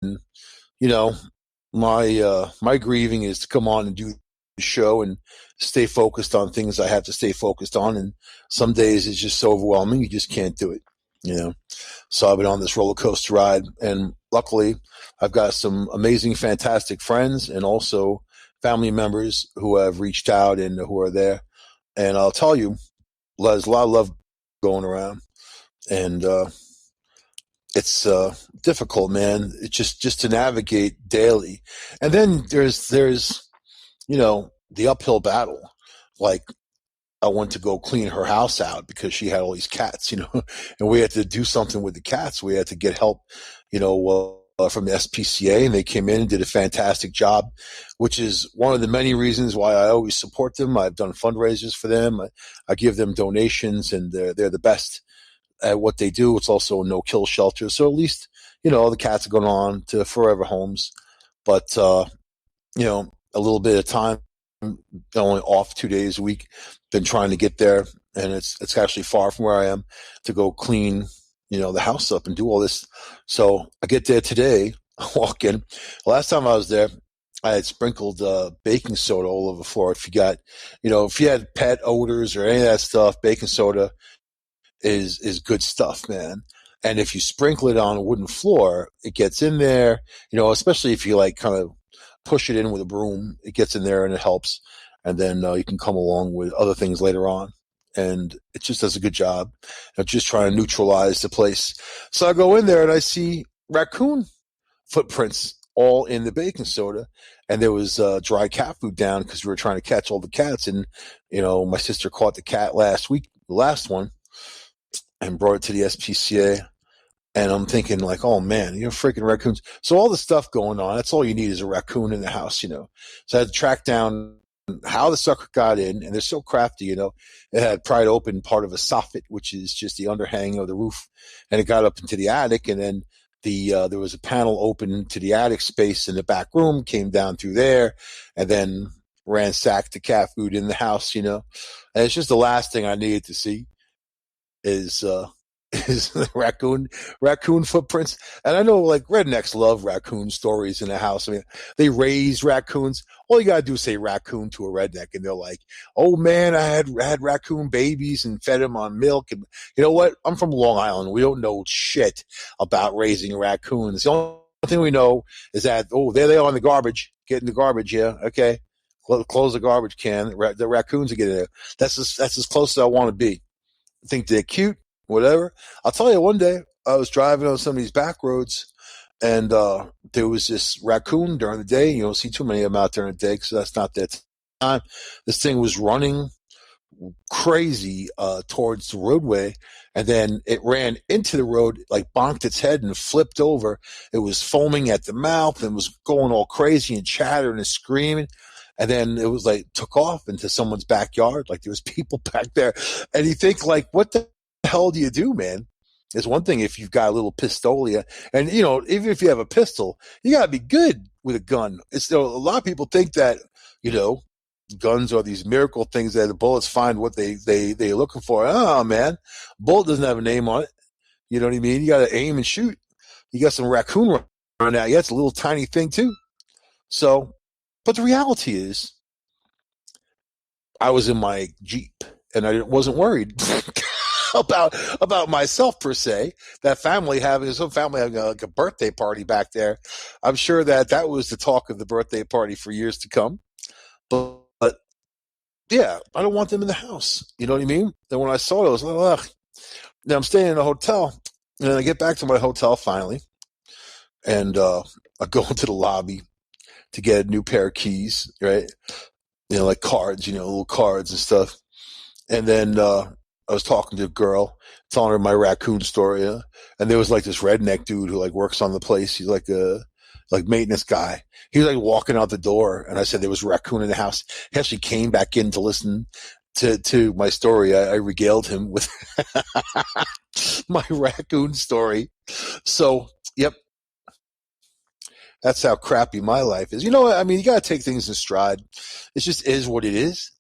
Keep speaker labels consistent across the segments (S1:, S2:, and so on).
S1: you know, my grieving is to come on and do the show and stay focused on things I have to stay focused on. And some days it's just so overwhelming, you just can't do it, you know. So I've been on this roller coaster ride, and luckily I've got some amazing, fantastic friends and also family members who have reached out and who are there. And I'll tell you, there's a lot of love going around, and it's difficult, man. It's just to navigate daily, and then there's the uphill battle. Like, I went to go clean her house out because she had all these cats, and we had to do something with the cats. We had to get help, from the SPCA, and they came in and did a fantastic job, which is one of the many reasons why I always support them. I've done fundraisers for them. I give them donations, and they're the best at what they do. It's also a no-kill shelter, so at least the cats are going on to forever homes. But a little bit of time, only off 2 days a week. Been trying to get there, and it's actually far from where I am to go clean, the house up and do all this. So I get there today. I walk in. Last time I was there, I had sprinkled baking soda all over the floor. If you had pet odors or any of that stuff, baking soda is good stuff, man. And if you sprinkle it on a wooden floor, it gets in there, especially if you kind of push it in with a broom, it gets in there and it helps. And then you can come along with other things later on. And it just does a good job of just trying to neutralize the place. So I go in there and I see raccoon footprints all in the baking soda. And there was dry cat food down because we were trying to catch all the cats. And, my sister caught the cat last week, the last one, and brought it to the SPCA. And I'm thinking oh man, freaking raccoons. So all the stuff going on, that's all you need is a raccoon in the house, So I had to track down how the sucker got in, and they're so crafty, It had pried open part of a soffit, which is just the underhang of the roof, and it got up into the attic, and then there was a panel open to the attic space in the back room, came down through there, and then ransacked the cat food in the house, And it's just the last thing I needed to see is raccoon footprints. And I know rednecks love raccoon stories in the house. I mean, they raise raccoons. All you gotta do is say raccoon to a redneck, and they're like, "Oh man, I had raccoon babies and fed them on milk." And you know what? I'm from Long Island. We don't know shit about raising raccoons. The only thing we know is that there they are in the garbage, getting the garbage. Yeah, okay. Close the garbage can. The raccoons are getting there. That's as close as I want to be. I think they're cute. Whatever. I'll tell you, one day I was driving on some of these back roads, and there was this raccoon during the day. You don't see too many of them out during the day because that's not their time. This thing was running crazy towards the roadway, and then it ran into the road, bonked its head and flipped over. It was foaming at the mouth and was going all crazy and chattering and screaming. And then it was took off into someone's backyard. There was people back there, and you think what the hell do you do, man? It's one thing if you've got a little pistolia, and even if you have a pistol, you gotta be good with a gun. It's a lot of people think that guns are these miracle things that the bullets find what they're looking for. Oh man, bullet doesn't have a name on it. You know what I mean? You gotta aim and shoot. You got some raccoon running out. Yeah, it's a little tiny thing too. So, but the reality is, I was in my Jeep and I wasn't worried. about myself per se. That family having a birthday party back there. I'm sure that was the talk of the birthday party for years to come. But yeah, I don't want them in the house. You know what I mean? Then when I saw it, I was like, ugh. Now I'm staying in a hotel, and then I get back to my hotel finally, and I go into the lobby to get a new pair of keys, right? Cards, little cards and stuff. And then I was talking to a girl, telling her my raccoon story, and there was this redneck dude who works on the place. He's a maintenance guy. He was walking out the door, and I said there was a raccoon in the house. He actually came back in to listen to my story. I regaled him with my raccoon story. So, yep, that's how crappy my life is. You got to take things in stride. It just is what it is.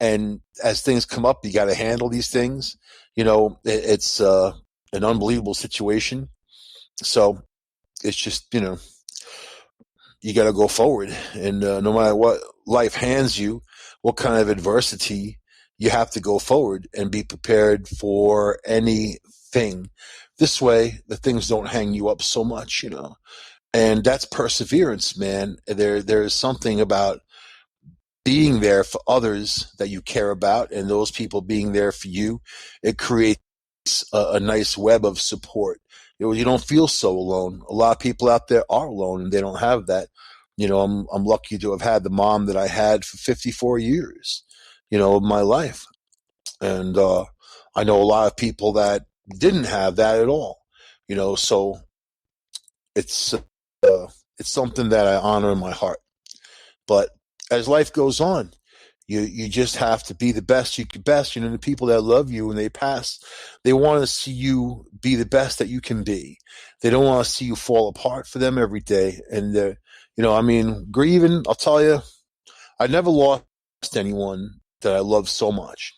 S1: And as things come up, you got to handle these things. It's an unbelievable situation. So it's just, you got to go forward. And no matter what life hands you, what kind of adversity, you have to go forward and be prepared for anything. This way, the things don't hang you up so much, And that's perseverance, man. There's something about being there for others that you care about, and those people being there for you. It creates a nice web of support. You don't feel so alone. A lot of people out there are alone, and they don't have that. I'm lucky to have had the mom that I had for 54 years, of my life, and I know a lot of people that didn't have that at all. So it's it's something that I honor in my heart. But as life goes on, you just have to be the best you can best. The people that love you when they pass, they want to see you be the best that you can be. They don't want to see you fall apart for them every day. And grieving, I'll tell you, I never lost anyone that I love so much.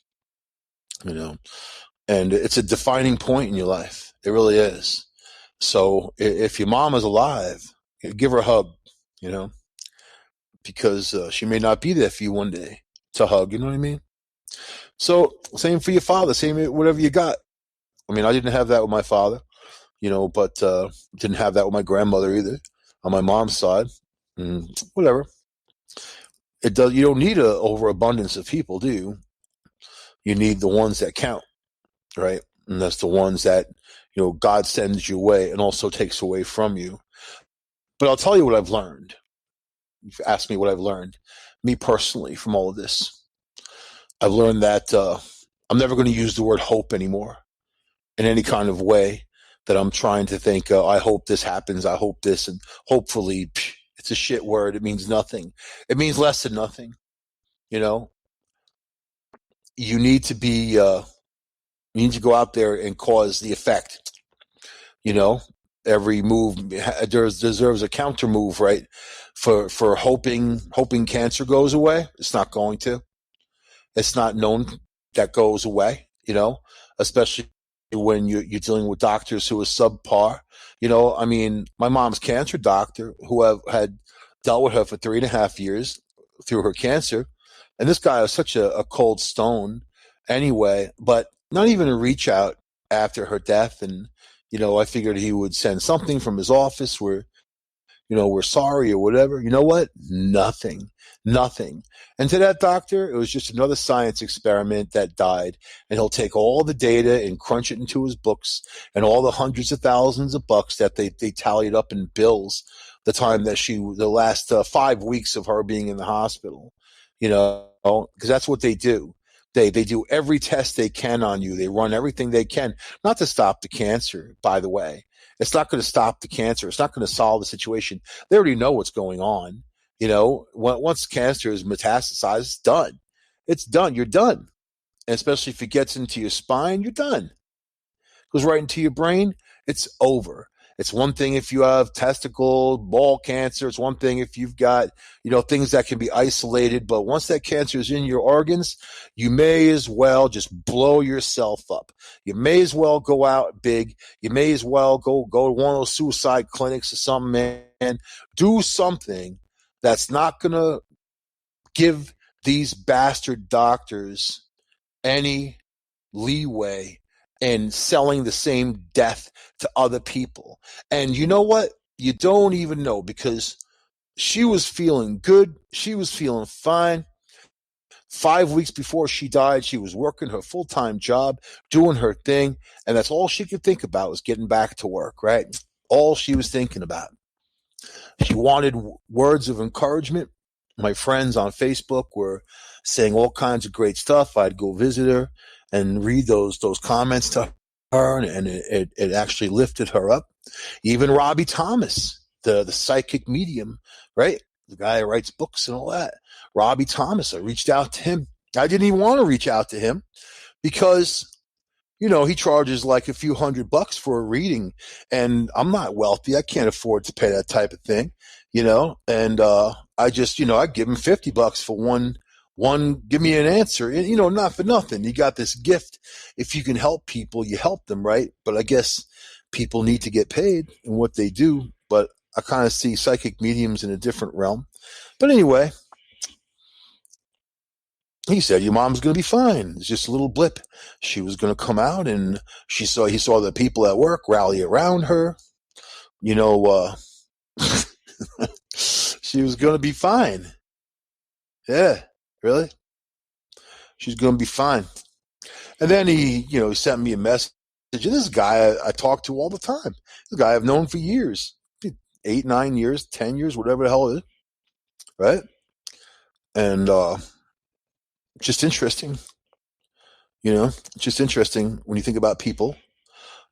S1: And it's a defining point in your life. It really is. So if your mom is alive, give her a hug, because she may not be there for you one day to hug, you know what I mean? So same for your father, same whatever you got. I mean, I didn't have that with my father, but didn't have that with my grandmother either on my mom's side. Whatever. You don't need an overabundance of people, do you? You need the ones that count, right? And that's the ones that, God sends you away and also takes away from you. But I'll tell you what I've learned. You've asked me what I've learned, me personally, from all of this. I've learned that I'm never going to use the word hope anymore in any kind of way that I'm trying to think, I hope this happens, I hope this, and hopefully, it's a shit word. It means nothing. It means less than nothing. You need to be, you need to go out there and cause the effect. Every move deserves a counter move, right? For hoping cancer goes away. It's not going to. It's not known that goes away, especially when you're dealing with doctors who are subpar. My mom's cancer doctor, who had dealt with her for 3.5 years through her cancer, and this guy was such a cold stone anyway, but not even a reach out after her death. And I figured he would send something from his office where, we're sorry or whatever. You know what? Nothing. And to that doctor, it was just another science experiment that died. And he'll take all the data and crunch it into his books, and all the hundreds of thousands of bucks that they tallied up in bills the time that the last 5 weeks of her being in the hospital, because that's what they do. They do every test they can on you. They run everything they can, not to stop the cancer, by the way. It's not going to stop the cancer. It's not going to solve the situation. They already know what's going on. Once cancer is metastasized, it's done. It's done. You're done. And especially if it gets into your spine, you're done. Goes right into your brain, it's over. It's one thing if you have testicle, ball cancer. It's one thing if you've got, things that can be isolated. But once that cancer is in your organs, you may as well just blow yourself up. You may as well go out big. You may as well go to one of those suicide clinics or something, man. Do something that's not going to give these bastard doctors any leeway in selling the same death to other people. And you know what? You don't even know, because she was feeling good. She was feeling fine. 5 weeks before she died, she was working her full-time job, doing her thing, and that's all she could think about was getting back to work, right? All she was thinking about. She wanted words of encouragement. My friends on Facebook were saying all kinds of great stuff. I'd go visit her and read those comments to her, and it actually lifted her up. Even Robbie Thomas, the psychic medium, right? The guy who writes books and all that. Robbie Thomas, I reached out to him. I didn't even want to reach out to him because, he charges like a few $100 for a reading, and I'm not wealthy. I can't afford to pay that type of thing, and I just, I'd give him $50 for one, give me an answer. And, not for nothing. You got this gift. If you can help people, you help them, right? But I guess people need to get paid in what they do. But I kind of see psychic mediums in a different realm. But anyway, he said, your mom's going to be fine. It's just a little blip. She was going to come out, and he saw the people at work rally around her. You know, she was going to be fine. Yeah, really? She's going to be fine. And then he sent me a message. And this guy I talk to all the time. This guy I've known for years, 8, 9 years, 10 years, whatever the hell it is, right? And just interesting, just interesting when you think about people.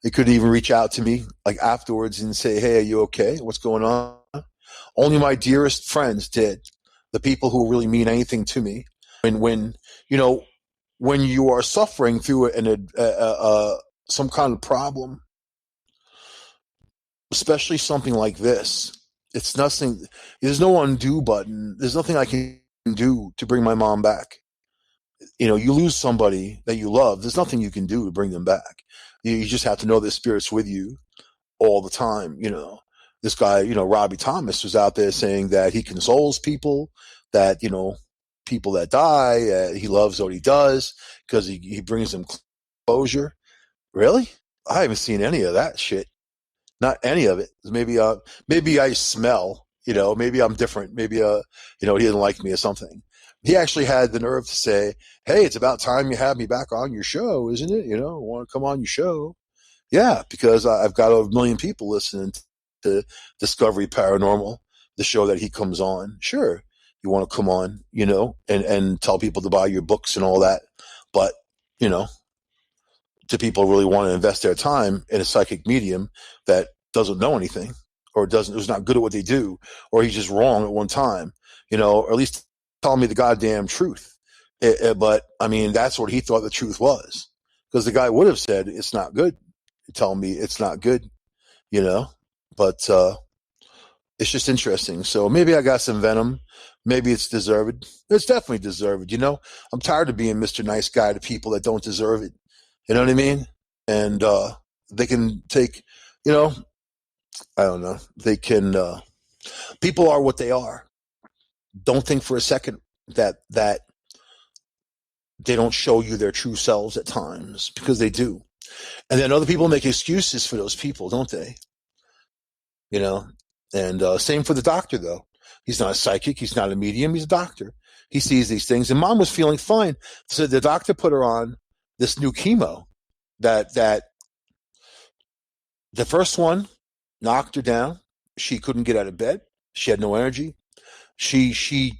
S1: They couldn't even reach out to me like afterwards and say, hey, are you okay? What's going on? Only my dearest friends did. The people who really mean anything to me. And when you are suffering through some kind of problem, especially something like this, it's nothing. There's no undo button. There's nothing I can do to bring my mom back. You lose somebody that you love. There's nothing you can do to bring them back. You just have to know their spirit's with you all the time. This guy, Robbie Thomas, was out there saying that he consoles people, that, people that die, he loves what he does because he brings them closure. Really? I haven't seen any of that shit. Not any of it. Maybe I smell, maybe I'm different. Maybe, he doesn't like me or something. He actually had the nerve to say, hey, it's about time you have me back on your show, isn't it? I want to come on your show. Yeah, because I've got 1 million people listening to Discovery Paranormal, the show that he comes on. Sure, you want to come on, and tell people to buy your books and all that. But, do people really want to invest their time in a psychic medium that doesn't know anything or who's not good at what they do, or he's just wrong at one time, or at least tell me the goddamn truth. But I mean, that's what he thought the truth was, because the guy would have said, it's not good. Tell me it's not good, but it's just interesting. So maybe I got some venom. Maybe it's deserved. It's definitely deserved. I'm tired of being Mr. Nice Guy to people that don't deserve it. You know what I mean? And they can take, I don't know. They can, people are what they are. Don't think for a second that they don't show you their true selves at times, because they do. And then other people make excuses for those people, don't they? And same for the doctor, though. He's not a psychic. He's not a medium. He's a doctor. He sees these things. And mom was feeling fine. So the doctor put her on this new chemo that the first one knocked her down. She couldn't get out of bed. She had no energy. She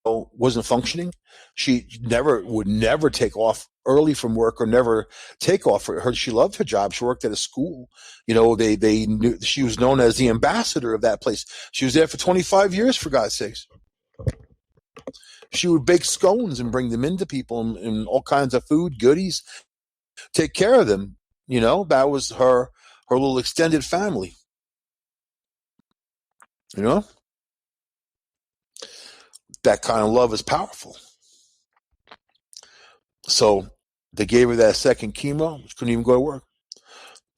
S1: wasn't functioning. She would never take off early from work, or never take off for her. She loved her job. She worked at a school. They knew she was known as the ambassador of that place. She was there for 25 years, for God's sakes. She would bake scones and bring them into people and all kinds of food, goodies, take care of them. That was her little extended family. That kind of love is powerful. So they gave her that second chemo. She couldn't even go to work.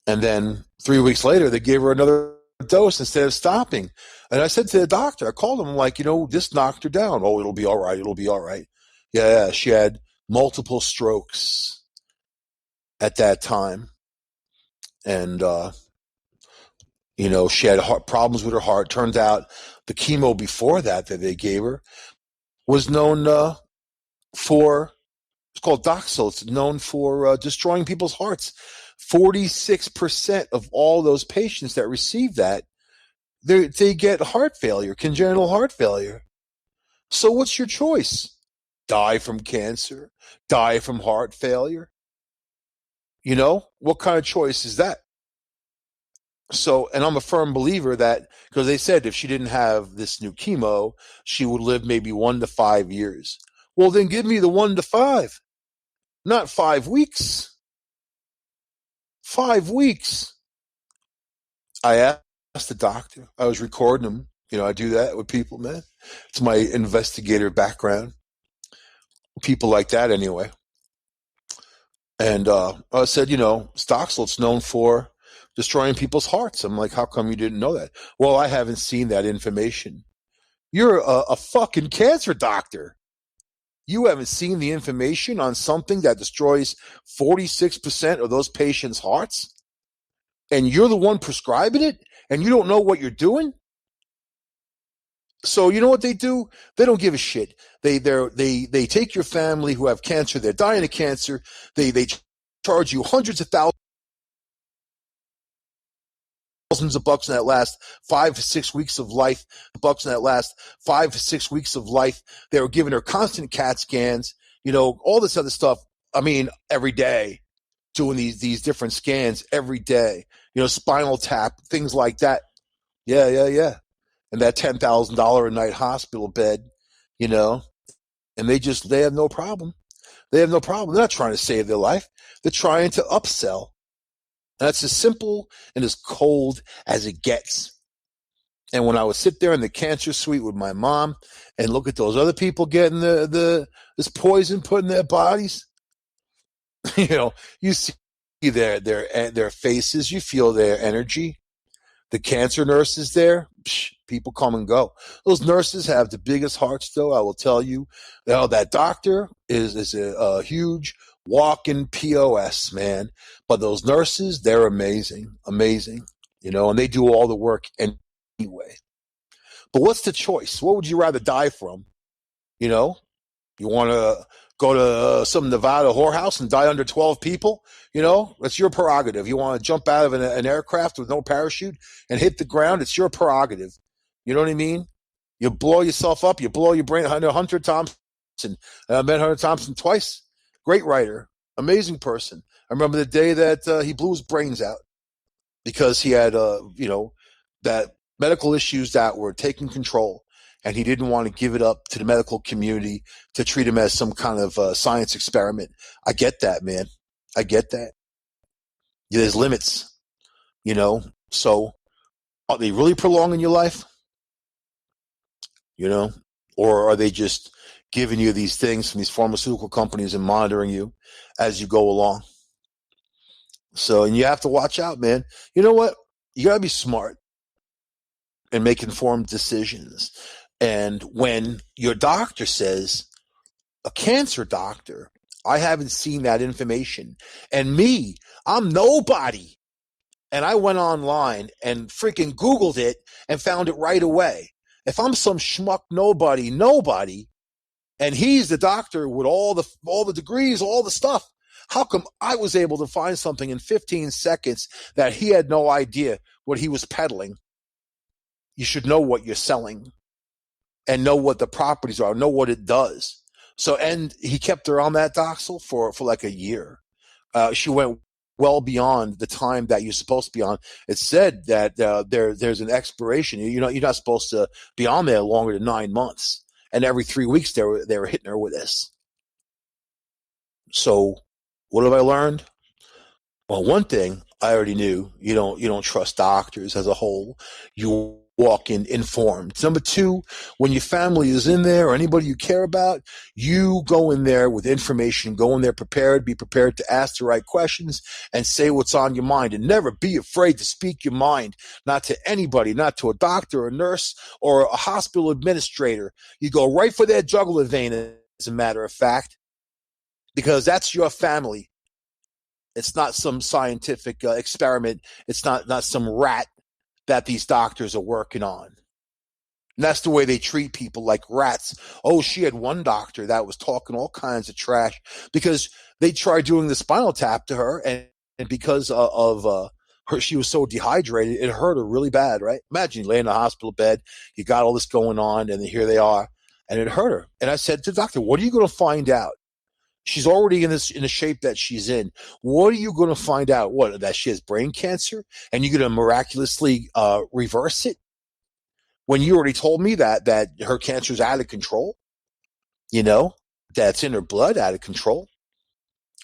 S1: And then 3 weeks later, they gave her another dose instead of stopping. And I said to the doctor, I called him, I'm like, this knocked her down. Oh, it'll be all right. It'll be all right. Yeah, she had multiple strokes at that time. And, she had problems with her heart. Turns out the chemo before that they gave her was known for, it's called Doxil. It's known for destroying people's hearts. 46% of all those patients that receive that, they get heart failure, congenital heart failure. So what's your choice? Die from cancer? Die from heart failure? What kind of choice is that? So, and I'm a firm believer that, because they said if she didn't have this new chemo, she would live maybe 1 to 5 years. Well, then give me the 1 to 5, not 5 weeks. 5 weeks. I asked the doctor. I was recording him. I do that with people, man. It's my investigator background. People like that, anyway. And I said, Stoxel, it's known for destroying people's hearts. I'm like, how come you didn't know that? Well, I haven't seen that information. You're a fucking cancer doctor. You haven't seen the information on something that destroys 46% of those patients' hearts? And you're the one prescribing it? And you don't know what you're doing? So you know what they do? They don't give a shit. They take your family who have cancer. They're dying of cancer. They charge you hundreds of thousands of bucks in that last 5 to 6 weeks of life. Bucks in that last 5 to 6 weeks of life. They were giving her constant CAT scans. All this other stuff. I mean, every day, doing these different scans every day. Spinal tap, things like that. Yeah. And that $10,000 a night hospital bed, and they have no problem. They have no problem. They're not trying to save their life. They're trying to upsell. And that's as simple and as cold as it gets. And when I would sit there in the cancer suite with my mom and look at those other people getting this poison put in their bodies, you see their faces, you feel their energy. The cancer nurses there, people come and go. Those nurses have the biggest hearts, though. I will tell you, that doctor is a huge walking POS, man. But those nurses, they're amazing, and they do all the work anyway. But what's the choice? What would you rather die from? You want to go to some Nevada whorehouse and die under 12 people? That's your prerogative. You want to jump out of an aircraft with no parachute and hit the ground? It's your prerogative. You know what I mean? You blow yourself up. You blow your brain. Hunter Thompson. I met Hunter Thompson twice. Great writer. Amazing person. I remember the day that he blew his brains out because he had, that medical issues that were taking control. And he didn't want to give it up to the medical community to treat him as some kind of science experiment. I get that, man. I get that. Yeah, there's limits, So are they really prolonging your life? Or are they just giving you these things from these pharmaceutical companies and monitoring you as you go along? So, and you have to watch out, man. You know what? You got to be smart and make informed decisions. And when your doctor says, a cancer doctor, I haven't seen that information. And me, I'm nobody. And I went online and freaking Googled it and found it right away. If I'm some schmuck nobody, and he's the doctor with all the degrees, all the stuff, how come I was able to find something in 15 seconds that he had no idea what he was peddling? You should know what you're selling and know what the properties are, know what it does. So, and he kept her on that Doxil for like a year. She went well beyond the time that you're supposed to be on. It said that there's an expiration. You're not supposed to be on there longer than 9 months. And every 3 weeks they were hitting her with this. So, what have I learned? Well, one thing I already knew: you don't trust doctors as a whole. You walk in informed. Number two, when your family is in there or anybody you care about, you go in there with information, go in there prepared, be prepared to ask the right questions and say what's on your mind, and never be afraid to speak your mind, not to anybody, not to a doctor, a nurse, or a hospital administrator. You go right for their jugular vein, as a matter of fact, because that's your family. It's not some scientific experiment. It's not some rat that these doctors are working on. And that's the way they treat people, like rats. Oh, she had one doctor that was talking all kinds of trash because they tried doing the spinal tap to her, and because of her, she was so dehydrated, it hurt her really bad, right? Imagine you lay in a hospital bed, you got all this going on, and here they are, and it hurt her. And I said to the doctor, what are you going to find out? She's already in the shape that she's in. What are you going to find out? What, that she has brain cancer, and you're going to miraculously reverse it? When you already told me that her cancer is out of control, that's in her blood, out of control,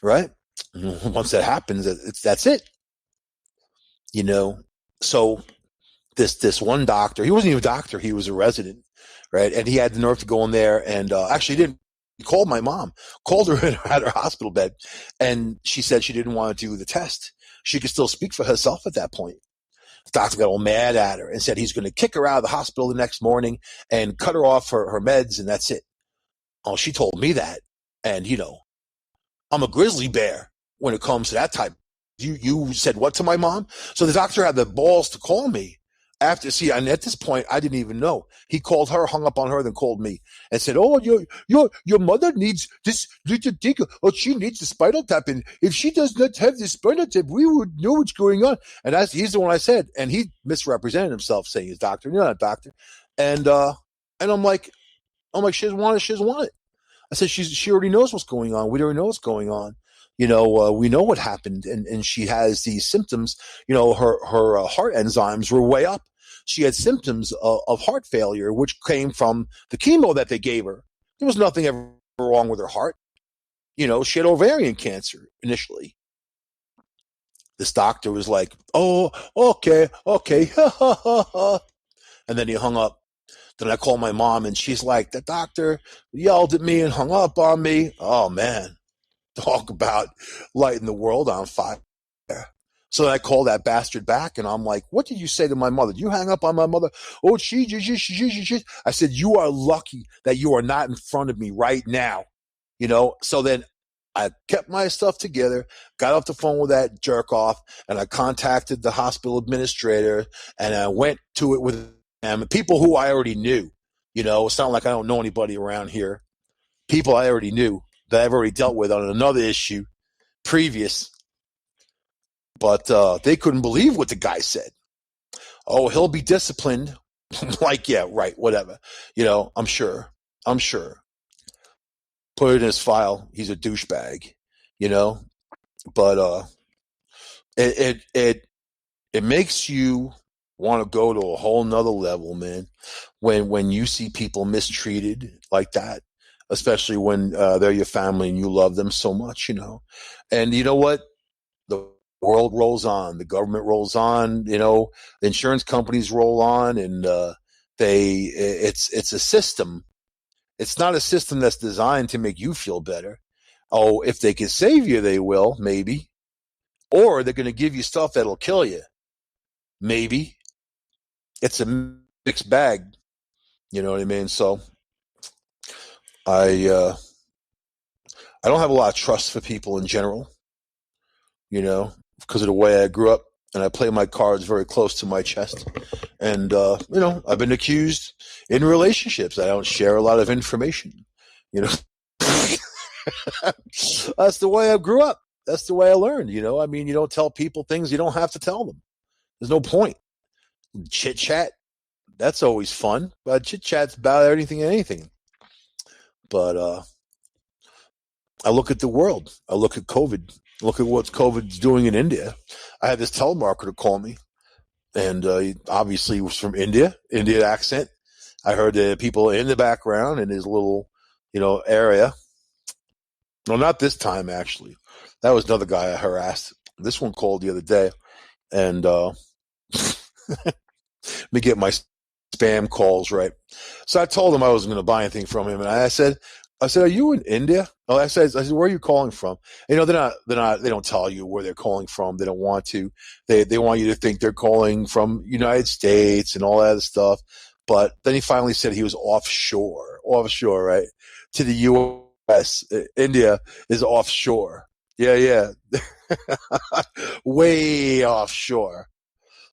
S1: right? Once that happens, that's it. So this one doctor, he wasn't even a doctor, he was a resident, right? And he had the nerve to go in there and actually didn't. He called my mom, called her at her hospital bed, and she said she didn't want to do the test she could still speak for herself at that point. The doctor got all mad at her and said he's going to kick her out of the hospital the next morning and cut her off her meds, and that's it. Oh, she told me that. And, I'm a grizzly bear when it comes to that type. You said what to my mom? So the doctor had the balls to call me and at this point, I didn't even know. He called her, hung up on her, then called me and said, "Oh, your mother needs this. Oh, she needs the spinal tap, and if she does not have the spinal tap, we would know what's going on." And he's the one I said, and he misrepresented himself, saying he's doctor. You're not a doctor. And I'm like, she doesn't want it. She doesn't want it. I said, she already knows what's going on. We already know what's going on. We know what happened, and she has these symptoms. Her heart enzymes were way up. She had symptoms of heart failure, which came from the chemo that they gave her. There was nothing ever wrong with her heart. She had ovarian cancer initially. This doctor was like, "Oh, okay," and then he hung up. Then I called my mom, and she's like, "The doctor yelled at me and hung up on me." Oh, man. Talk about lighting the world on fire. So I called that bastard back, and I'm like, "What did you say to my mother? Did you hang up on my mother?" "Oh, she. I said, "You are lucky that you are not in front of me right now." So then I kept my stuff together, got off the phone with that jerk off, and I contacted the hospital administrator, and I went to it with them, people who I already knew. It's not like I don't know anybody around here. People I already knew that I've already dealt with on another issue previous. But they couldn't believe what the guy said. "Oh, he'll be disciplined." I'm like, yeah, right, whatever. I'm sure. Put it in his file. He's a douchebag, But it makes you want to go to a whole nother level, man. When you see people mistreated like that, especially when they're your family and you love them so much, And you know what? The world rolls on. The government rolls on. The insurance companies roll on, and it's a system. It's not a system that's designed to make you feel better. Oh, if they can save you, they will, maybe. Or they're going to give you stuff that'll kill you. Maybe. It's a mixed bag. You know what I mean? So I don't have a lot of trust for people in general, because of the way I grew up, and I play my cards very close to my chest. And, I've been accused in relationships. I don't share a lot of information, That's the way I grew up. That's the way I learned, you don't tell people things you don't have to tell them. There's no point. Chit chat, that's always fun, but chit chat's about anything. But I look at the world. I look at COVID. Look at what COVID's doing in India. I had this telemarketer call me, and he obviously was from India, Indian accent. I heard the people in the background in his little, area. No, not this time, actually. That was another guy I harassed. This one called the other day, and let me get my spam calls right. So I told him I wasn't going to buy anything from him, and I said, "Are you in India?" Oh, I said, "Where are you calling from?" They don't tell you where they're calling from. They don't want to. They want you to think they're calling from United States and all that other stuff. But then he finally said he was offshore, right? To the U.S. India is offshore. Yeah. Way offshore.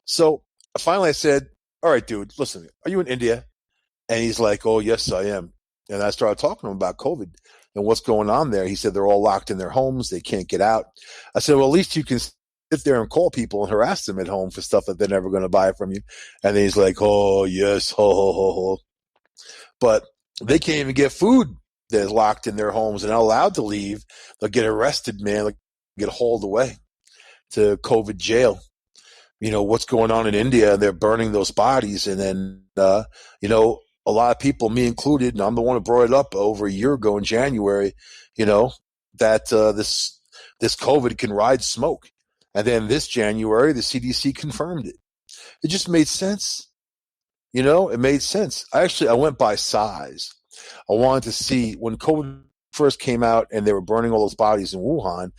S1: So finally I said, "All right, dude, listen, are you in India?" And he's like, "Oh, yes, I am." And I started talking to him about COVID and what's going on there. He said they're all locked in their homes. They can't get out. I said, "Well, at least you can sit there and call people and harass them at home for stuff that they're never going to buy from you." And then he's like, "Oh, yes, ho. But they can't even get food. They're locked in their homes and not allowed to leave. They'll get arrested, man. They'll get hauled away to COVID jail. What's going on in India? They're burning those bodies. And then, a lot of people, me included, and I'm the one who brought it up over a year ago in January, that this COVID can ride smoke. And then this January, the CDC confirmed it. It just made sense. It made sense. I went by size. I wanted to see when COVID first came out and they were burning all those bodies in Wuhan.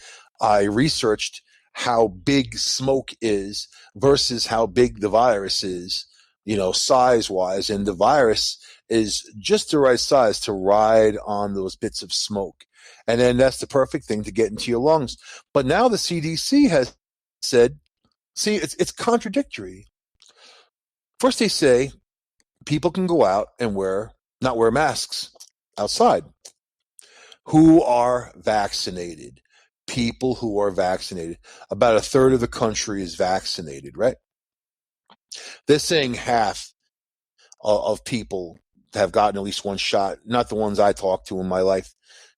S1: I researched how big smoke is versus how big the virus is, size wise. And the virus is just the right size to ride on those bits of smoke. And then that's the perfect thing to get into your lungs. But now the CDC has said, see, it's contradictory. First, they say people can go out and not wear masks outside. Who are vaccinated? People who are vaccinated. About a third of the country is vaccinated, right? They're saying half of people have gotten at least one shot. Not the ones I talked to in my life,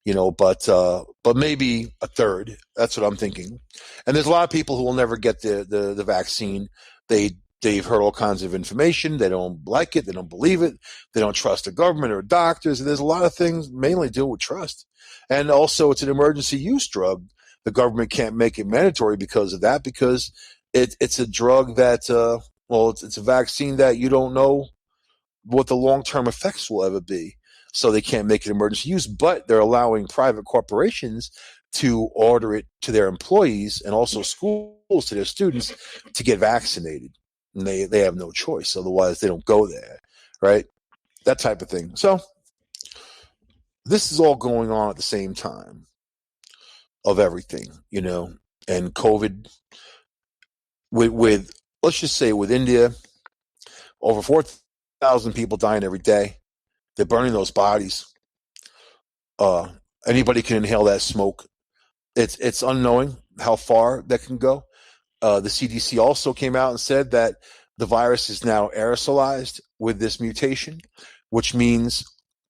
S1: but maybe a third. That's what I'm thinking. And there's a lot of people who will never get the vaccine. They've heard all kinds of information. They don't like it. They don't believe it. They don't trust the government or doctors. And there's a lot of things mainly deal with trust. And also, it's an emergency use drug. The government can't make it mandatory because of that, because it's a drug that, it's a vaccine that you don't know what the long-term effects will ever be. So they can't make it emergency use, but they're allowing private corporations to order it to their employees and also schools to their students to get vaccinated. And they have no choice. Otherwise, they don't go there, right? That type of thing. So this is all going on at the same time of everything, and COVID with let's just say with India, over 4,000 people dying every day. They're burning those bodies. Anybody can inhale that smoke. It's unknowing how far that can go. The CDC also came out and said that the virus is now aerosolized with this mutation, which means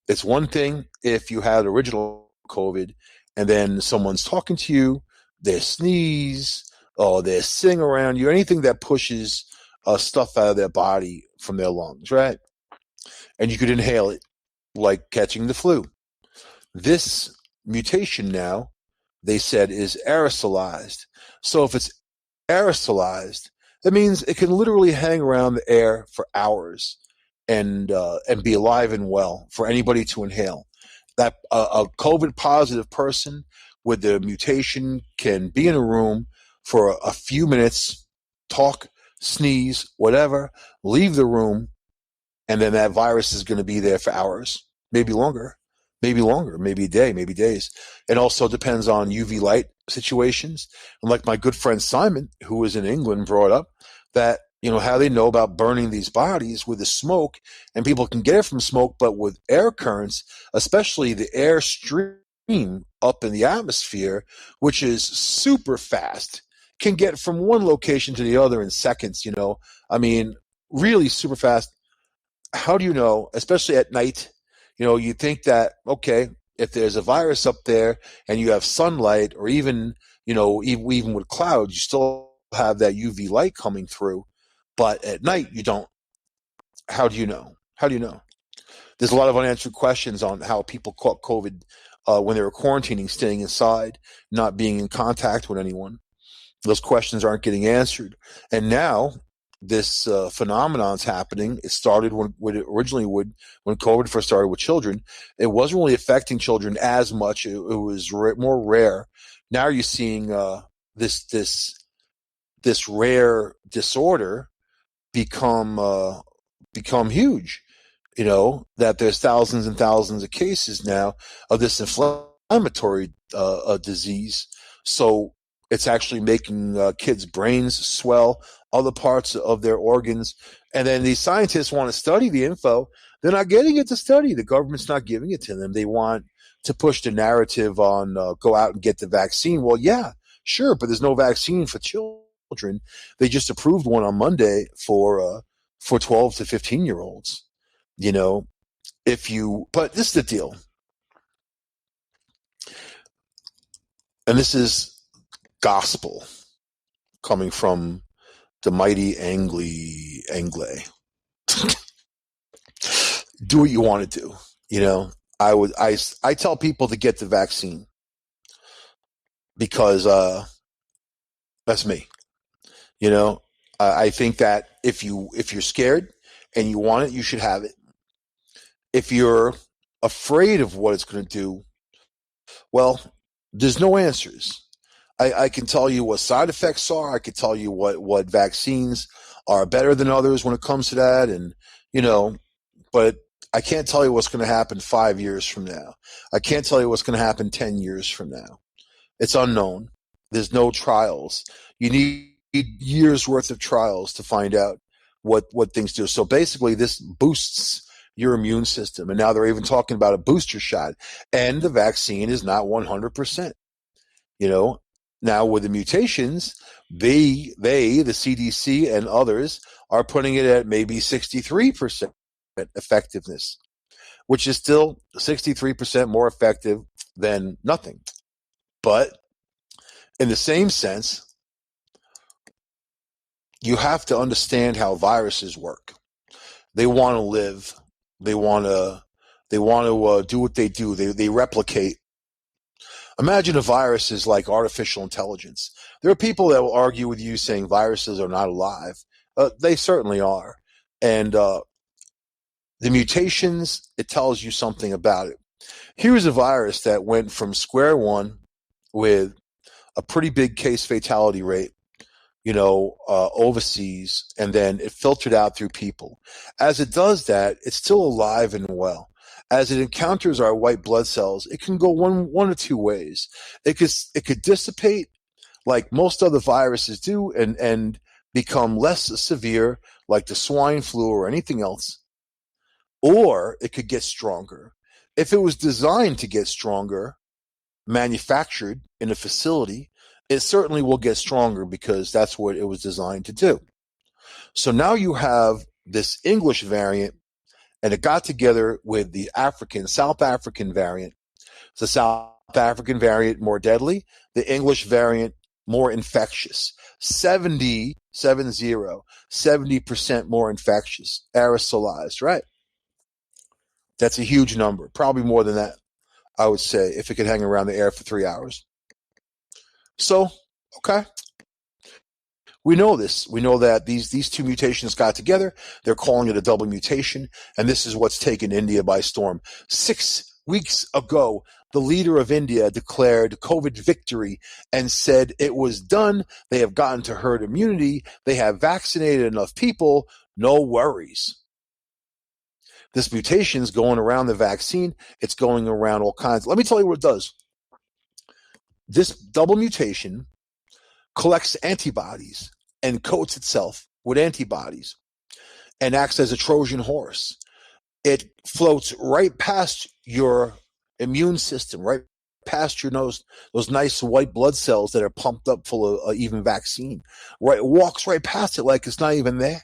S1: it's one thing if you had original COVID and then someone's talking to you, they sneeze, or they sing around you, anything that pushes stuff out of their body from their lungs, right? And you could inhale it like catching the flu. This mutation now, they said, is aerosolized. So if it's aerosolized, that means it can literally hang around the air for hours and be alive and well for anybody to inhale. That a COVID positive person with the mutation can be in a room for a few minutes, talk, sneeze, whatever, leave the room, and then that virus is going to be there for hours, maybe longer, maybe a day, maybe days. It also depends on UV light situations. And like my good friend Simon, who was in England, brought up that, how they know about burning these bodies with the smoke, and people can get it from smoke, but with air currents, especially the air stream up in the atmosphere, which is super fast, can get from one location to the other in seconds, I mean, really super fast. How do you know, especially at night, you think that, okay, if there's a virus up there and you have sunlight, or even, even with clouds, you still have that UV light coming through. But at night, you don't. How do you know? There's a lot of unanswered questions on how people caught COVID when they were quarantining, staying inside, not being in contact with anyone. Those questions aren't getting answered. And now this phenomenon's happening. It started when COVID first started with children. It wasn't really affecting children as much. It was more rare. Now you're seeing this rare disorder become huge. That there's thousands and thousands of cases now of this inflammatory disease. So it's actually making kids' brains swell, other parts of their organs. And then these scientists want to study the info. They're not getting it to study. The government's not giving it to them. They want to push the narrative on go out and get the vaccine. Well, yeah, sure, but there's no vaccine for children. They just approved one on Monday for 12 to 15-year-olds. But this is the deal. And this is gospel coming from the mighty Angle. Do what you want to do. I tell people to get the vaccine because that's me. I think that if you're scared and you want it, you should have it. If you're afraid of what it's going to do, well, there's no answers. I can tell you what side effects are. I can tell you what vaccines are better than others when it comes to that. And, you know, but I can't tell you what's going to happen 5 years from now. I can't tell you what's going to happen 10 years from now. It's unknown. There's no trials. You need years worth of trials to find out what things do. So basically, this boosts your immune system. And now they're even talking about a booster shot. And the vaccine is not 100%. You know, now with the mutations, the CDC and others are putting it at maybe 63% effectiveness, which is still 63% more effective than nothing. But in the same sense, you have to understand how viruses work. They want to live. They want to do what they do. They replicate. Imagine a virus is like artificial intelligence. There are people that will argue with you saying viruses are not alive. They certainly are. And the mutations, it tells you something about it. Here's a virus that went from square one with a pretty big case fatality rate, overseas, and then it filtered out through people. As it does that, it's still alive and well. As it encounters our white blood cells, it can go one or two ways. It could dissipate like most other viruses do and become less severe like the swine flu or anything else. Or it could get stronger. If it was designed to get stronger, manufactured in a facility, it certainly will get stronger because that's what it was designed to do. So now you have this English variant, and it got together with the South African variant. The South African variant more deadly, the English variant more infectious. 70% more infectious, aerosolized, right? That's a huge number, probably more than that, I would say, if it could hang around the air for 3 hours. So, okay. We know this. We know that these two mutations got together. They're calling it a double mutation, and this is what's taken India by storm. 6 weeks ago, the leader of India declared COVID victory and said it was done. They have gotten to herd immunity. They have vaccinated enough people. No worries. This mutation is going around the vaccine. It's going around all kinds. Let me tell you what it does. This double mutation collects antibodies and coats itself with antibodies and acts as a Trojan horse. It floats right past your immune system, right past your nose, those nice white blood cells that are pumped up full of even vaccine. Right, it walks right past it like it's not even there.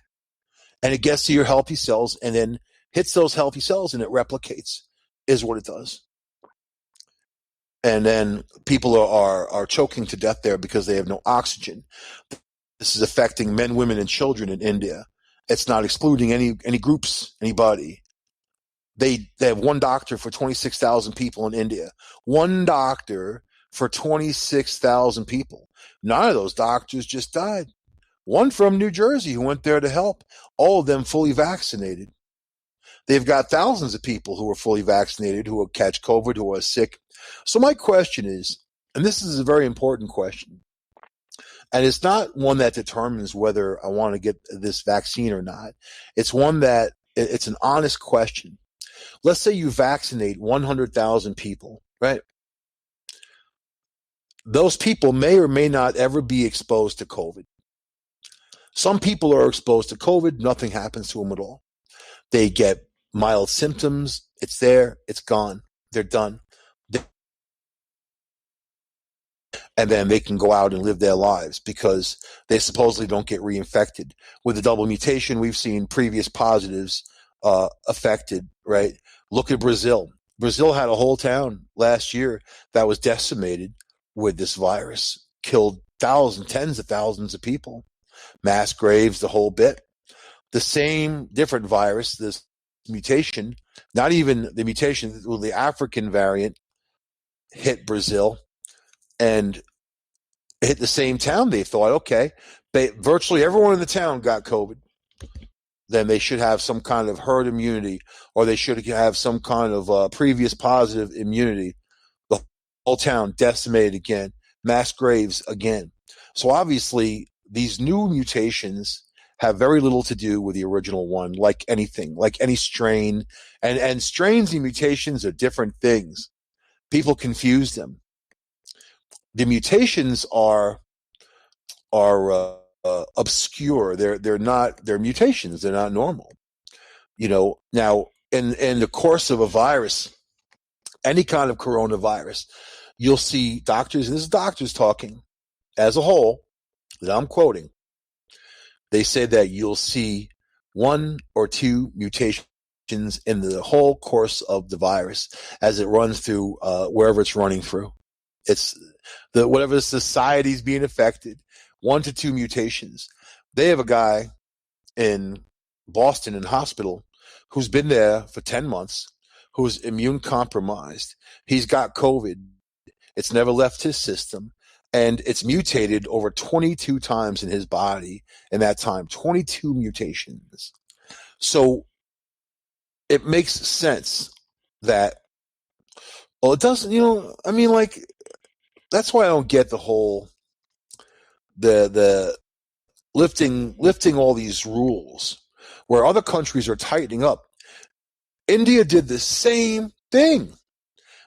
S1: And it gets to your healthy cells and then hits those healthy cells and it replicates, is what it does. And then people are choking to death there because they have no oxygen. This is affecting men, women, and children in India. It's not excluding any groups, anybody. They have one doctor for 26,000 people in India. One doctor for 26,000 people. None of those doctors just died. One from New Jersey who went there to help. All of them fully vaccinated. They've got thousands of people who are fully vaccinated, who will catch COVID, who are sick. So my question is, and this is a very important question, and it's not one that determines whether I want to get this vaccine or not. It's one that, it's an honest question. Let's say you vaccinate 100,000 people, right? Those people may or may not ever be exposed to COVID. Some people are exposed to COVID, nothing happens to them at all. They get mild symptoms, it's there, it's gone, they're done. And then they can go out and live their lives because they supposedly don't get reinfected. With the double mutation, we've seen previous positives affected, right? Look at Brazil. Brazil had a whole town last year that was decimated with this virus, killed thousands, tens of thousands of people, mass graves, the whole bit. The same different virus, this mutation, not even the mutation, the African variant hit Brazil and hit the same town. They thought, okay, virtually everyone in the town got COVID. Then they should have some kind of herd immunity, or they should have some kind of previous positive immunity. The whole town decimated again. mass graves again. So obviously, these new mutations have very little to do with the original one, like anything, like any strain. And strains and mutations are different things. People confuse them. The mutations are obscure. They're mutations. They're not normal. Now in the course of a virus, any kind of coronavirus, you'll see doctors, and this is doctors talking as a whole, that I'm quoting. They say that you'll see one or two mutations in the whole course of the virus as it runs through wherever it's running through. It's whatever society's being affected, 1 to 2 mutations. They have a guy in Boston in hospital who's been there for 10 months, who's immune compromised. He's got COVID. It's never left his system, and it's mutated over 22 times in his body in that time. 22 mutations. So it makes sense that, well, it doesn't, I mean, like, that's why I don't get the whole, the lifting all these rules where other countries are tightening up. India did the same thing.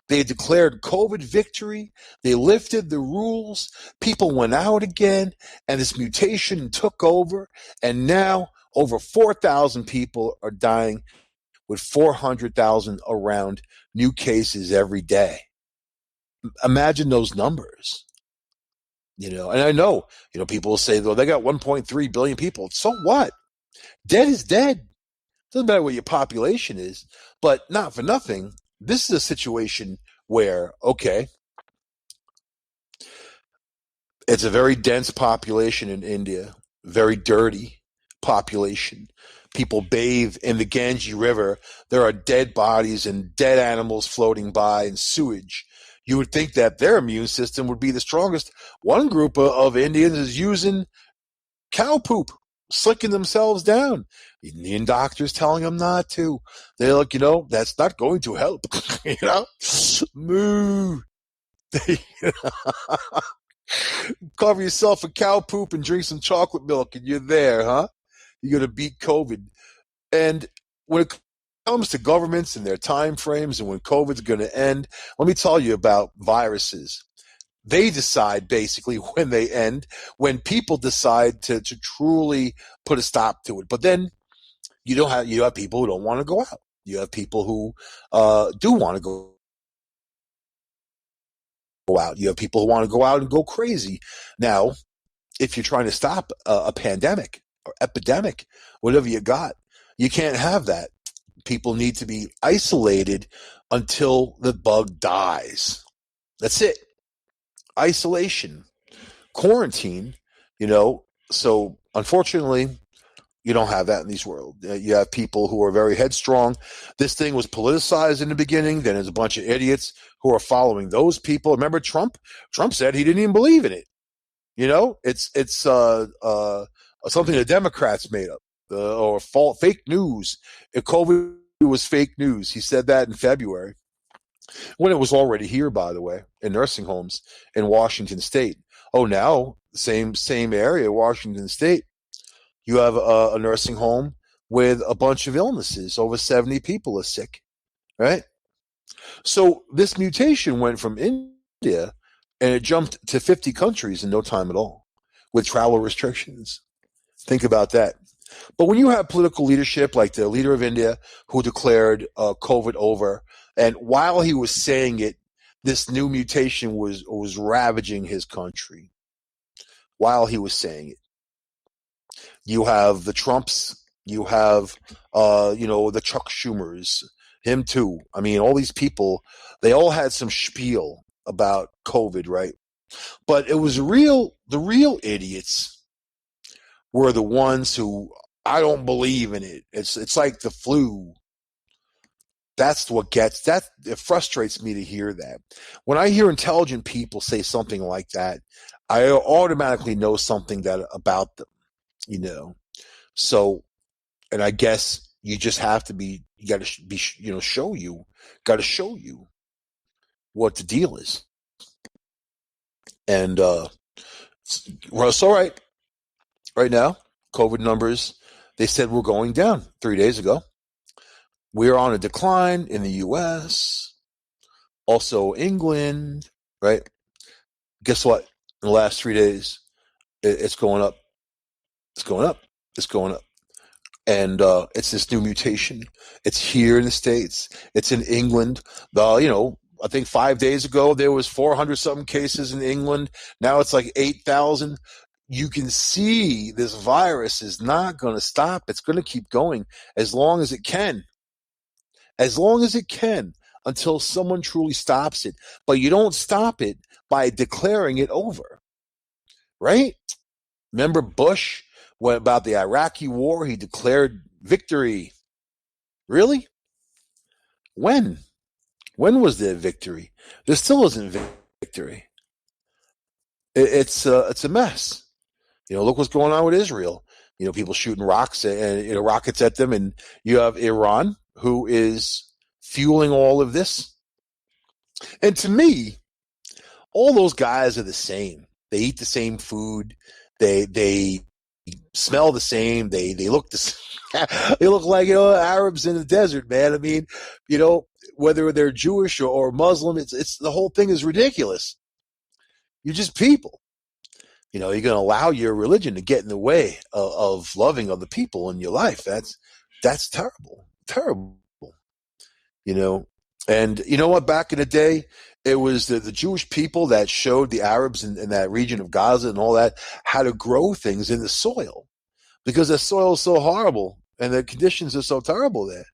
S1: They declared COVID victory. They lifted the rules. People went out again, and this mutation took over. And now over 4,000 people are dying, with 400,000 around new cases every day. Imagine those numbers. And I know, people will say, though, they got 1.3 billion people. So what? Dead is dead. Doesn't matter what your population is. But not for nothing, this is a situation where, okay, it's a very dense population in India, very dirty population. People bathe in the Ganges River. There are dead bodies and dead animals floating by and sewage. You would think that their immune system would be the strongest. One group of Indians is using cow poop, slicking themselves down. Indian doctors telling them not to. They're like, that's not going to help. Moo. Cover yourself in cow poop and drink some chocolate milk, and you're there, huh? You're going to beat COVID. And when it comes to governments and their time frames and when COVID's going to end, let me tell you about viruses. They decide basically when they end, when people decide to truly put a stop to it. But then you have people who don't want to go out. You have people who do want to go out. You have people who want to go out and go crazy. Now, if you're trying to stop a pandemic or epidemic, whatever you got, you can't have that. People need to be isolated until the bug dies. That's it. Isolation, quarantine, So unfortunately, you don't have that in this world. You have people who are very headstrong. This thing was politicized in the beginning. Then there's a bunch of idiots who are following those people. Remember Trump? Trump said he didn't even believe in it. It's something the Democrats made up, or fake news. If COVID was fake news, he said that in February, when it was already here, by the way, in nursing homes in Washington State. Oh, now same area, Washington State. You have a nursing home with a bunch of illnesses. Over 70 people are sick, right? So this mutation went from India and it jumped to 50 countries in no time at all with travel restrictions. Think about that. But when you have political leadership like the leader of India who declared COVID over, and while he was saying it, this new mutation was ravaging his country. While he was saying it, you have the Trumps, you have the Chuck Schumers, him too. I mean, all these people, they all had some spiel about COVID, right? But it was the real idiots were the ones who, I don't believe in it. It's like the flu. That's what it frustrates me to hear that. When I hear intelligent people say something like that, I automatically know something about them, So, and I guess you just have to you got to be, show you what the deal is. And well, it's all right. Right now, COVID numbers, they said we're going down 3 days ago. We're on a decline in the U.S., also England, right? Guess what? In the last 3 days, it's going up. It's going up. It's going up. And it's this new mutation. It's here in the States. It's in England. I think 5 days ago there was 400 something cases in England. Now it's like 8,000. You can see this virus is not going to stop. It's going to keep going as long as it can. As long as it can, until someone truly stops it. But you don't stop it by declaring it over, right? Remember Bush? What about the Iraqi war? He declared victory. Really? When? When was there victory? There still isn't victory. It's a mess. Look what's going on with Israel. People shooting rocks and rockets at them, and you have Iran, who is fueling all of this. And to me, all those guys are the same. They eat the same food. They smell the same. They look the same. They look like Arabs in the desert, man. I mean, whether they're Jewish or Muslim, it's the whole thing is ridiculous. You're just people. You're going to allow your religion to get in the way of loving other people in your life. That's terrible, terrible. And you know what? Back in the day, it was the Jewish people that showed the Arabs in that region of Gaza and all that how to grow things in the soil, because the soil is so horrible and the conditions are so terrible there.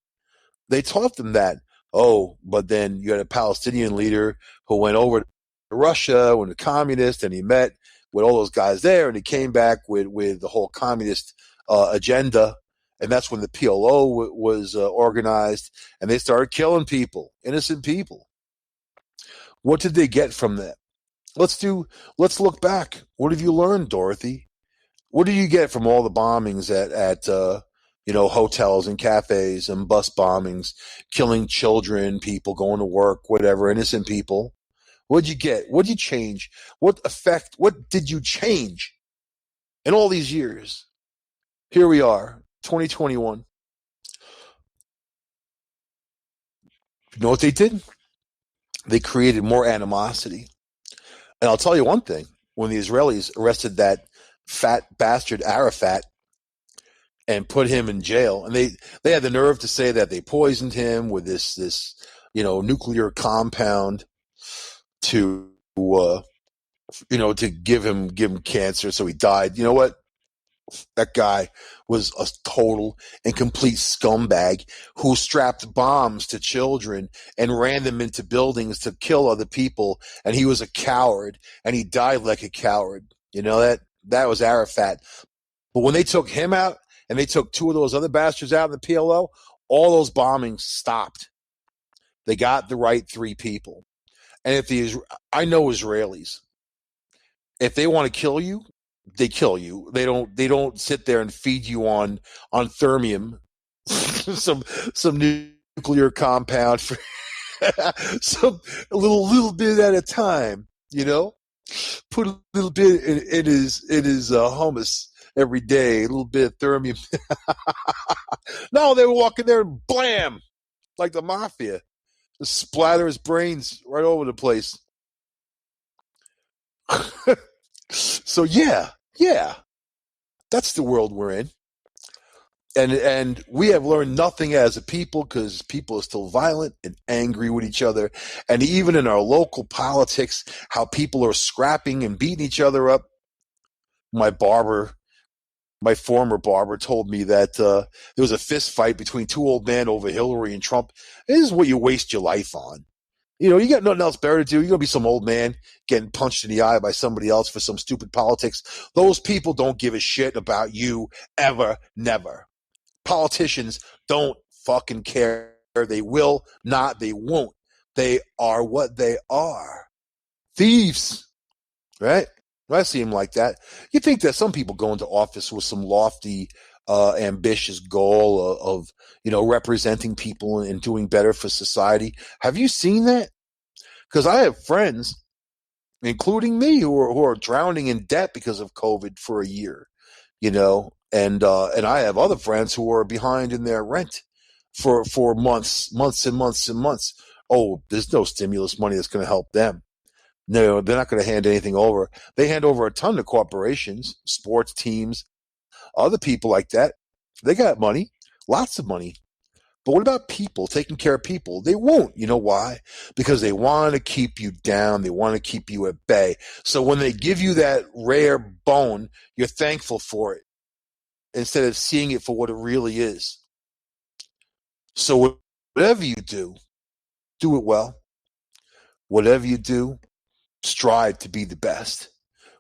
S1: They taught them that. Oh, but then you had a Palestinian leader who went over to Russia when the communist, and he met with all those guys there, and he came back with the whole communist agenda. And that's when the PLO was organized, and they started killing people, innocent people. What did they get from that? Let's look back. What have you learned, Dorothy? What do you get from all the bombings at hotels and cafes and bus bombings, killing children, people going to work, whatever, innocent people? What'd you get? What did you change? What did you change in all these years? Here we are, 2021. You know what they did? They created more animosity. And I'll tell you one thing. When the Israelis arrested that fat bastard Arafat and put him in jail, and they had the nerve to say that they poisoned him with this nuclear compound to give him cancer, so he died. You know what? That guy was a total and complete scumbag who strapped bombs to children and ran them into buildings to kill other people. And he was a coward, and he died like a coward. That was Arafat. But when they took him out and they took two of those other bastards out in the PLO, all those bombings stopped. They got the right three people. And I know Israelis, if they want to kill you, they kill you. They don't sit there and feed you on thermium, some nuclear compound for a little bit at a time. Put a little bit in his hummus every day, a little bit of thermium. No, they were walking there and blam, like the mafia, just splatter his brains right over the place. So yeah, that's the world we're in. And we have learned nothing as a people, because people are still violent and angry with each other. And even in our local politics, how people are scrapping and beating each other up. My former barber told me that there was a fist fight between two old men over Hillary and Trump. This is what you waste your life on. You got nothing else better to do. You're going to be some old man getting punched in the eye by somebody else for some stupid politics. Those people don't give a shit about you ever, never. Politicians don't fucking care. They will not. They won't. They are what they are. Thieves. Right? I see them like that. You think that some people go into office with some lofty, ambitious goal of representing people and doing better for society. Have you seen that? Because I have friends including me, who are drowning in debt because of COVID for a year, and I have other friends who are behind in their rent for months and months and months. Oh, there's no stimulus money that's going to help them. No, they're not going to hand anything over. They hand over a ton to corporations, sports teams, other people like that. They got money, lots of money. But what about people, taking care of people? They won't. You know why? Because they want to keep you down. They want to keep you at bay. So when they give you that rare bone, you're thankful for it instead of seeing it for what it really is. So whatever you do it well. Whatever you do, strive to be the best.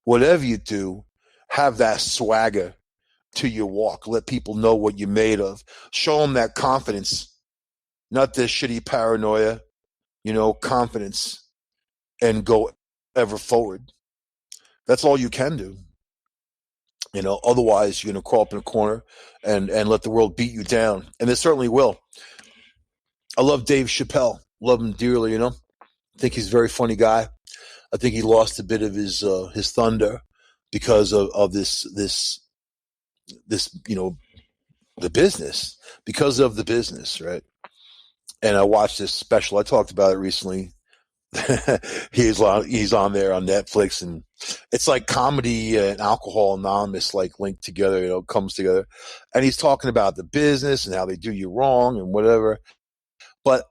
S1: Whatever you do, have that swagger to your walk. Let people know what you're made of. Show them that confidence, not this shitty paranoia, confidence, and go ever forward. That's all you can do. Otherwise you're going to crawl up in a corner and let the world beat you down. And they certainly will. I love Dave Chappelle. Love him dearly, I think he's a very funny guy. I think he lost a bit of his thunder because of this the business, because of the business, right? And I watched this special. I talked about it recently. he's on there on Netflix, and it's like comedy and Alcohol Anonymous, like linked together, comes together. And he's talking about the business and how they do you wrong and whatever. But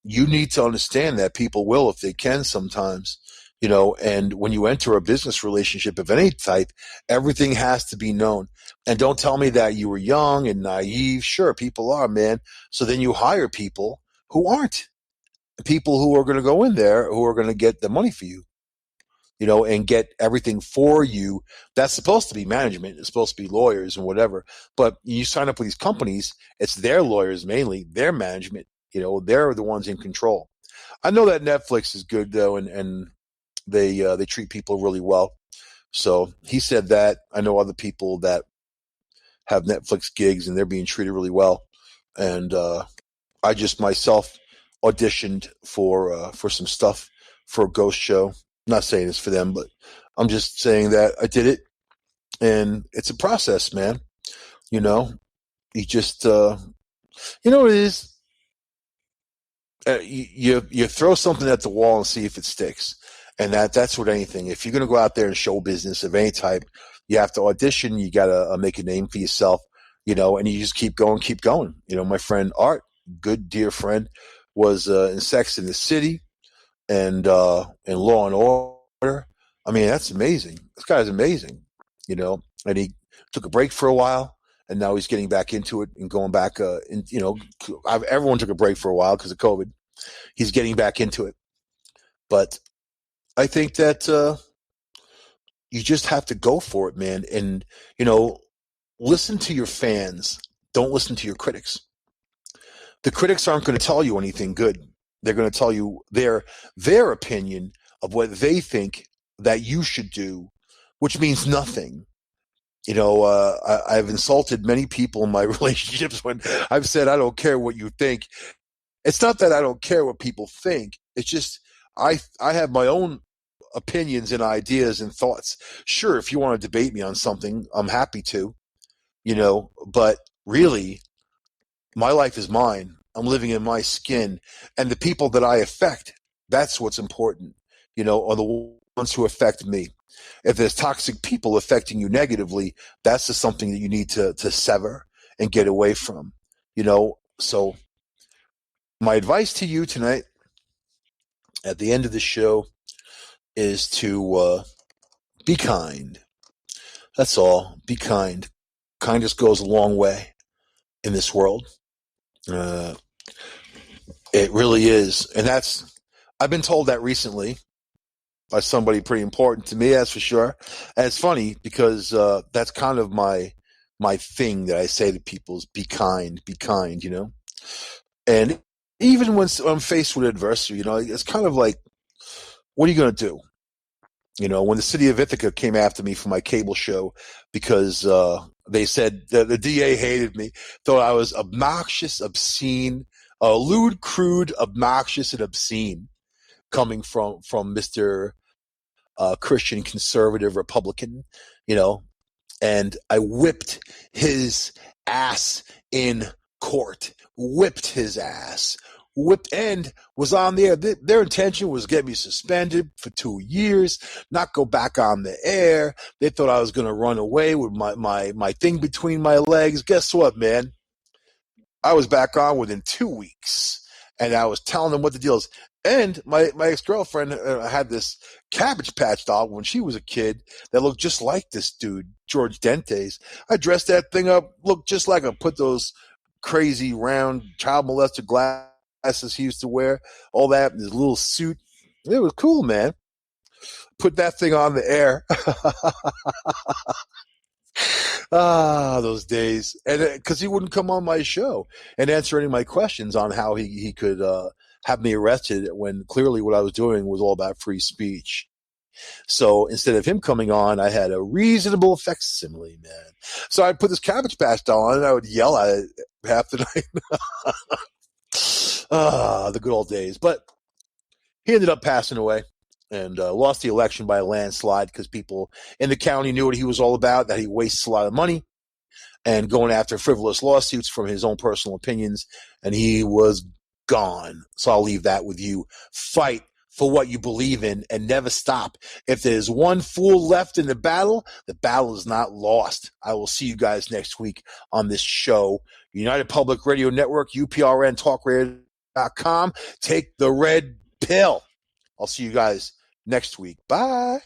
S1: you need to understand that people will, if they can sometimes, and when you enter a business relationship of any type, everything has to be known. And don't tell me that you were young and naive. Sure, people are, man. So then you hire people who aren't. People who are going to go in there, who are going to get the money for you, and get everything for you. That's supposed to be management. It's supposed to be lawyers and whatever. But you sign up with these companies, it's their lawyers mainly, their management. They're the ones in control. I know that Netflix is good though, and they treat people really well. So he said that. I know other people that have Netflix gigs and they're being treated really well. And I just myself auditioned for some stuff for a ghost show. I'm not saying it's for them, but I'm just saying that I did it, and it's a process, man. You just what it is. You throw something at the wall and see if it sticks, and that's what anything. If you're going to go out there in show business of any type, you have to audition. You got to make a name for yourself, and you just keep going. My friend Art, good dear friend, was in Sex in the City and in Law and Order. I mean, that's amazing. This guy's amazing, and he took a break for a while. And now he's getting back into it and going back. Everyone took a break for a while because of COVID. He's getting back into it. But I think that you just have to go for it, man. And, listen to your fans. Don't listen to your critics. The critics aren't going to tell you anything good. They're going to tell you their opinion of what they think that you should do, which means nothing. I've insulted many people in my relationships when I've said, I don't care what you think. It's not that I don't care what people think. It's just I have my own opinions and ideas and thoughts. Sure, if you want to debate me on something, I'm happy to, but really, my life is mine. I'm living in my skin. And the people that I affect, that's what's important, are the ones who affect me. If there's toxic people affecting you negatively, that's just something that you need to sever and get away from, So my advice to you tonight at the end of the show is to be kind. That's all. Be kind. Kindness goes a long way in this world. It really is. And I've been told that recently by somebody pretty important to me, that's for sure. And it's funny because that's kind of my thing that I say to people is be kind, And even when I'm faced with adversity, it's kind of like, what are you going to do? When the city of Ithaca came after me for my cable show because they said that the DA hated me, thought I was obnoxious, obscene, lewd, crude, obnoxious, and obscene, coming from Mr. Christian conservative Republican, you know, and I whipped his ass in court, whipped his ass, whipped, and was on the air. Their intention was get me suspended for 2 years, not go back on the air. They thought I was going to run away with my thing between my legs. Guess what, man? I was back on within 2 weeks, and I was telling them what the deal is. And my ex-girlfriend had this Cabbage Patch doll when she was a kid that looked just like this dude, George Dente's. I dressed that thing up, looked just like him, put those crazy round child molester glasses he used to wear, all that, in his little suit. It was cool, man. Put that thing on the air. Those days. And because he wouldn't come on my show and answer any of my questions on how he could have me arrested when clearly what I was doing was all about free speech. So instead of him coming on, I had a reasonable facsimile, man. So I'd put this Cabbage Patch doll on and I would yell at it half the night. The good old days. But he ended up passing away and lost the election by a landslide because people in the county knew what he was all about, that he wastes a lot of money and going after frivolous lawsuits from his own personal opinions, and he was gone. So I'll leave that with you. Fight for what you believe in and never stop. If there's one fool left in the battle is not lost. I will see you guys next week on this show. United Public Radio Network, UPRN Talkradio.com. Take the red pill. I'll see you guys next week. Bye.